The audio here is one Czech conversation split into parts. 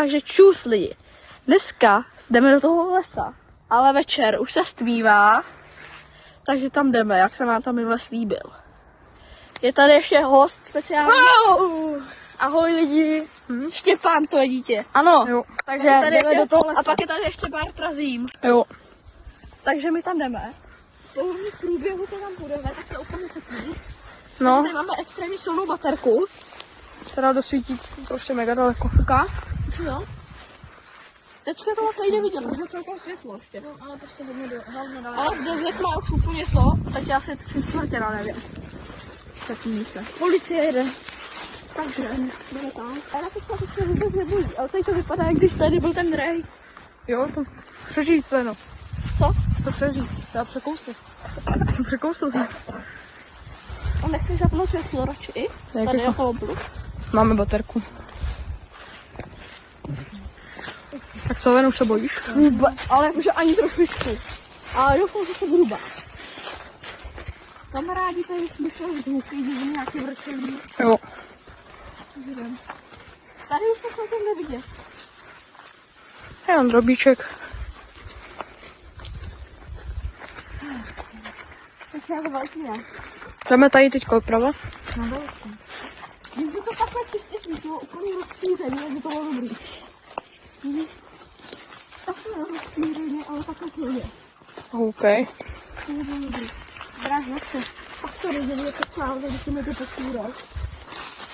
Takže čus lidi. Dneska jdeme do toho lesa, ale večer už se stmívá, takže tam jdeme, jak jsem vám tam minule slíbil. Je tady ještě host speciální. Ahoj lidi. Štěpán, to je dítě. Ano, jo. Takže jdeme do toho lesa. A pak je tady ještě Bartra Zím. Jo. Takže my tam jdeme. V průběhu to tam půjdeme, tak se úplně sekví. No. Tady máme extrémně silnou baterku. Která dosvítí prostě mega daleko. Uká? Jo. Teďka to moc nejde vidět, protože je celkem světlo ještě. No, ale prostě hodně daleko. Ale v 9 má už úplně to, tak já si 3/4 nevím. Zatím se. Policie jede. Takže jdeme tam. Ale teďka se vůbec nebojí. Ale tady to vypadá, jak když tady byl ten rej. Jo, to přeříct, Leno. Co? To přeříct, já překousnu. Překousnu. A nechceš zapnout světlo radši? Tady na poloblu. Máme baterku. Tak co, Leno, už se bojíš? Ale jakože ani trošičku. Ale doufám, že se zhruba. Kamarádi tady slyšeli zvuky, vidím nějaký vrčení. Jo. Tady už to celkem nevidět. Jenom drobíček. To je jako velký, ne? Jdeme tady teďko odprava. No velký. Když by to takhle čistě svítilo, úplně rozšířeně, by to bylo dobrý. Takhle rozšířeně, ale takhle silně. OK. To by bylo dobrý. Dráž nechce. Pak to rozdělí jako čávo, když jsme to pochůrat.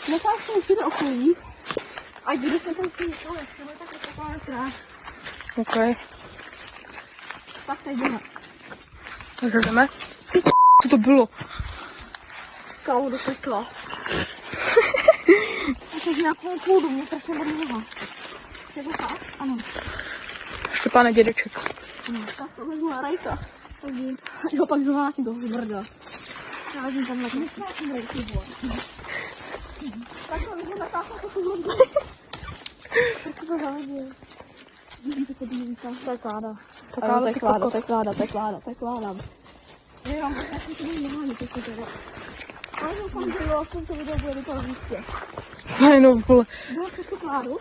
Necháš to všude okolí. A když jsme tam chtěli to nechceme, tak je taková dráž. OK. Tak teď jdeme. Takže jdeme. Co to bylo? Kámo do pekla. A to je nějakou půdu, mě strašně bolí noha. Je to tak? Ano. Štěpáne, dědeček. Ano, tak to vezmu na Rajka. Jo, pak zvátím toho zbrda. Já vezmu tam na to. Nesvátím Rajky, vole. Tak to vezmu natáhnout to zbrda. Tak to zahodil. Vidíte, to dívíka. To je kláda. To je kláda. Jenom tak to není normálně, to je teda. Ale doufám, že jo, v tomto videu bude docela více. Fajnou, vole. Bylo to kládu?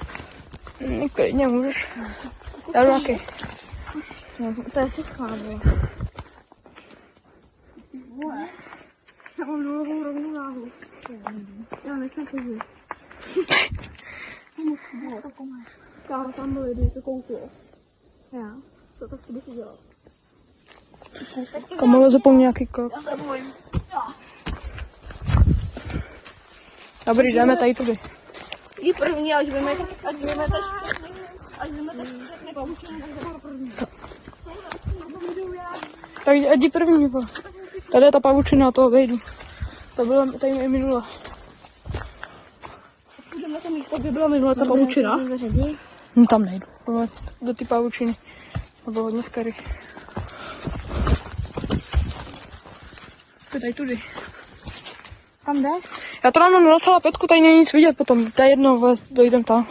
Klidně můžeš. Já jdu taky. To je si schválilo. Vole. Já mám nulovou rovnou váhu. Já nechci chodit. Kámo, tam byl jeden, to kouklo. Já? Co to chci dělat? Kam leze po nějaký krok. Já se bojím. Dobrý, jdeme tady tudy. Jí první, až vymete všechny pavučiny, tak jdeme první. Tak jdi první, vole. Tady je ta pavučina, toho vejdu. To bylo tady i minule. Půjdeme to místo, kde byla minule ta pavučina. No, tam nejdu, vole, do ty pavučiny. To bylo hodně scary. Tady tudy. Tam jde? Já to dám na 0,5, tady není nic vidět potom. To je jedno, vole, dojdem tam.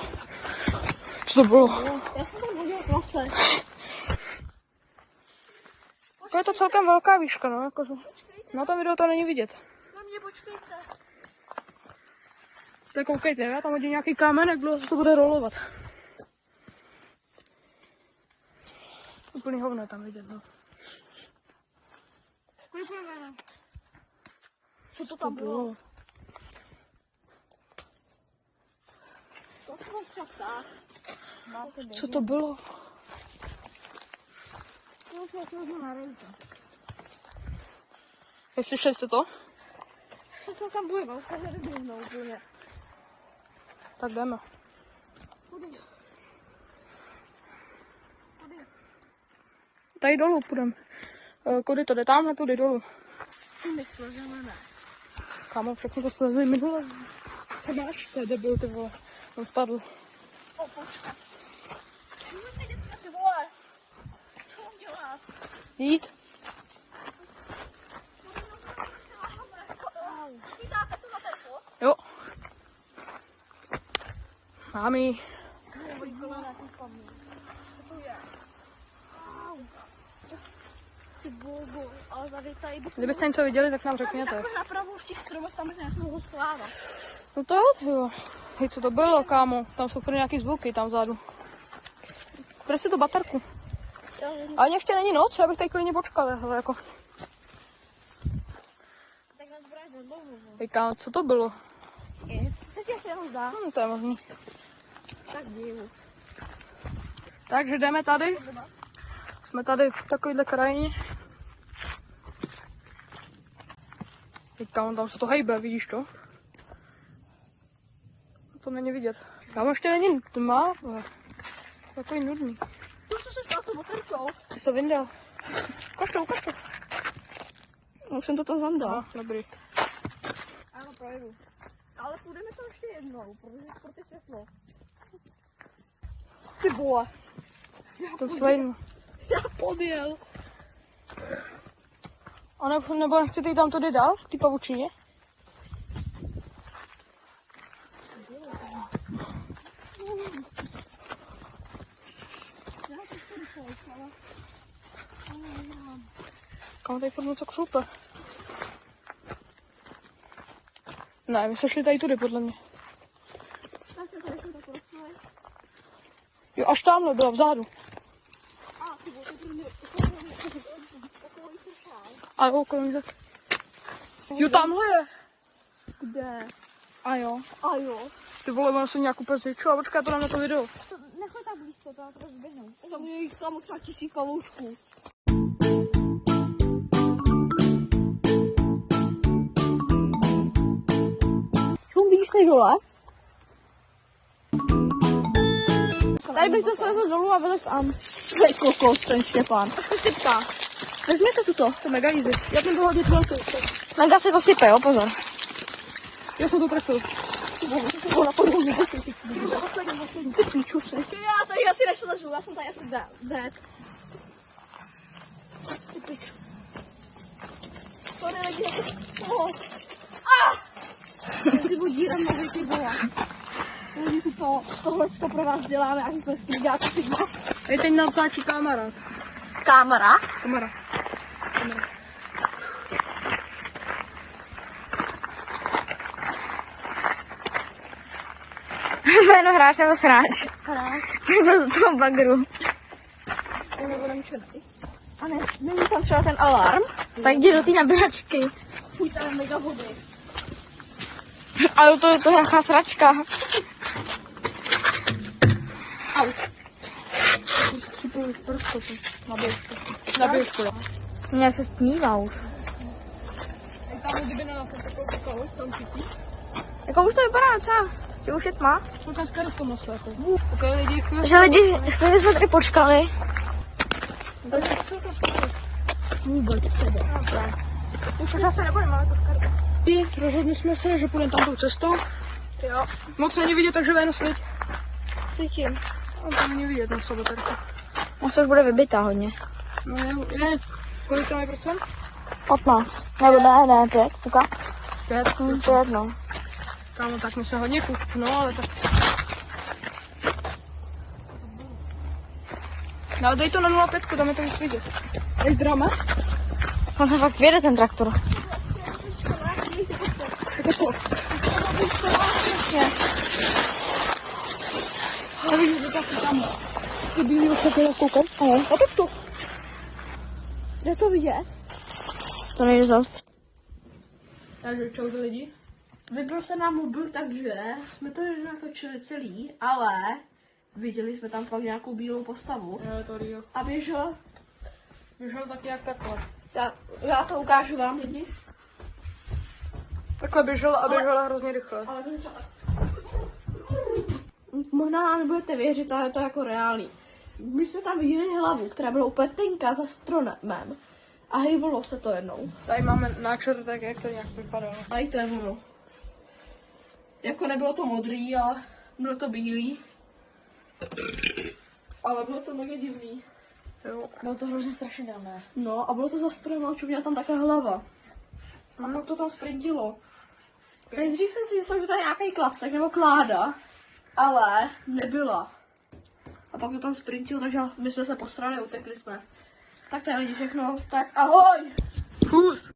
Co to bylo? Já jsem tam viděl klase. Je to celkem velká výška, no, jakože. Na tom videu to není vidět. Na mě počkejte. Tak koukejte, já tam hodím nějaký kámenek, se to bude rolovat. Úplný hovno tam vidět, no. Co to tam bylo? Co to bylo? Slyšeli jste to? Co se tam bojím, ale se nevyběhnou úplně. Tak jdeme. Tady dolů půjdeme. Kudy to jde? Tamhle tudy dolů. My slezeme, ne. Kámo, všechno to slezli minule. Co máš? To je debil, ty vole. On spadl. Počkat. Můžete děcka, ty vole. Co mám dělat? Jít? Chytáte tu baterku? Jo. Mámi. Ty bobo, ale tady Kdybyste něco viděli, tak nám řekněte. Napravo v těch stromech tam se nesmou skládat. No to jo. Hej, co to bylo, kámo? Tam jsou furt nějaký zvuky tam vzadu. Bere si tu baterku. Ale ještě není noc, já bych tady klidně počkal, hele, jako. Tak nás bude za dlouho. Hej, kámo, co to bylo? Nic. Co ti se jenom zdá? To je možný. Tak divu. Takže jdeme tady. Jsme tady v takovéhle krajině. Hej, kámo, tam se to hejbe, vidíš to? To není vidět. Kámo, ještě není tma. Takový nudný. To, co se stalo s tou baterkou? Ty jsi to vyndal. Ukaž to. Už jsem to tam zandal. No, dobrý. Ano, projedu. Ale půjdeme tam ještě jednou, protože je světlo. Ty vole. To slejnu. Já podjel. A nebo nechcete jít tam tudy dál, ty pavučině? Kam tady furt něco křupe? Ne, my jsme šli tady tudy, podle mě. Jo, až tamhle byla, vzadu. A jo, okolo mě. Jo, tamhle je. Kde? A jo. A jo. Ty vole, ono se nějak úplně zvětšilo. A počkej, to dám na to video. Nechoď tak blízko, to já to rozběhnu. Tam může jít tam třeba 1000 pavoučků. Šum, vidíš tady dole? Tady bych to slezl dolů a vylez tam. Tady kokos, ten Štěpán. A sypka. Vezměte tuto. To je mega easy. Já jsem toho hodit velkou. Mega se to sype, jo, pozor. Já jsem to trefil. To bylo na podvůně. Poslední. Ty píču si. Já tady asi nešlezu, já jsem tady asi dead. Ty píču. Sorry, lidi. Ty budíram nohy, ty vole. Lidi, tohle pro vás děláme, až jsme spíďáci Sigma. Je teď nám ptáčí kamarád. Kamera. Kamera. Jméno hráč nebo sráč? Hráč. Proto toho bagru. A ne, není tam třeba ten alarm? Tak jdi do té nabíračky. Půjď tam mega vody. Ale to je nějaká sračka. Au. Nabiješ to. Nějak se stmívá už. Tam kdyby na to takovou kalus, tam chytí. Jako už to vypadá třeba, že už je tma. Koukám skoro v tom nose, jako. Ok, lidi, Takže lidi, stejně jsme tady počkali. Vůbec tebe. Už zase nebudeme, ale to skarbu. Rozhodli jsme se, že půjdeme tam tou cestou. Jo. Moc není vidět, takže ven svět. Cítím. Tam není vidět na sebe tady. Asi už bude vybitá hodně. No je. Kolik tam je procent? 15. Nebo ne, 5. Uka? 5. 5, no. Kámo, tak my jsme hodně kupci, no ale tak. No dej to na 0,5, tam je to už vidět. Je drama? On se fakt vyjede ten traktor. Ale vidíš, že taky tam. Ty bílý ostatně koukej. Ale, A tak to. jde to vidět? To nejde zavřít. Takže čau ty lidi. Vypl se nám mobil, takže jsme to natočili celý, ale viděli jsme tam fakt nějakou bílou postavu. Je to real. A běžel, Běžel tak nějak takhle. já to ukážu vám lidi. Takhle běžela a běžela hrozně rychle. Ale možná nám nebudete věřit, ale je to jako reálný. My jsme tam viděli hlavu, která byla úplně tenká za stromem. A hejbalo se to jednou. Tady máme náčrtek, jak to nějak vypadalo. A i to je ono. Jako nebylo to modrý, ale bylo to bílý. Ale bylo to mega divný. Jo. Bylo to hrozně strašidelné. No a bylo to za stromem, a měla tam taková hlava. A pak to tam sprintilo. Nejdřív jsem si myslel, že to je nějaký klacek nebo kláda, ale nebyla. A pak to tam sprintilo, takže my jsme se posrali a utekli jsme. Tak to je lidi všechno. Tak ahoj! Kus.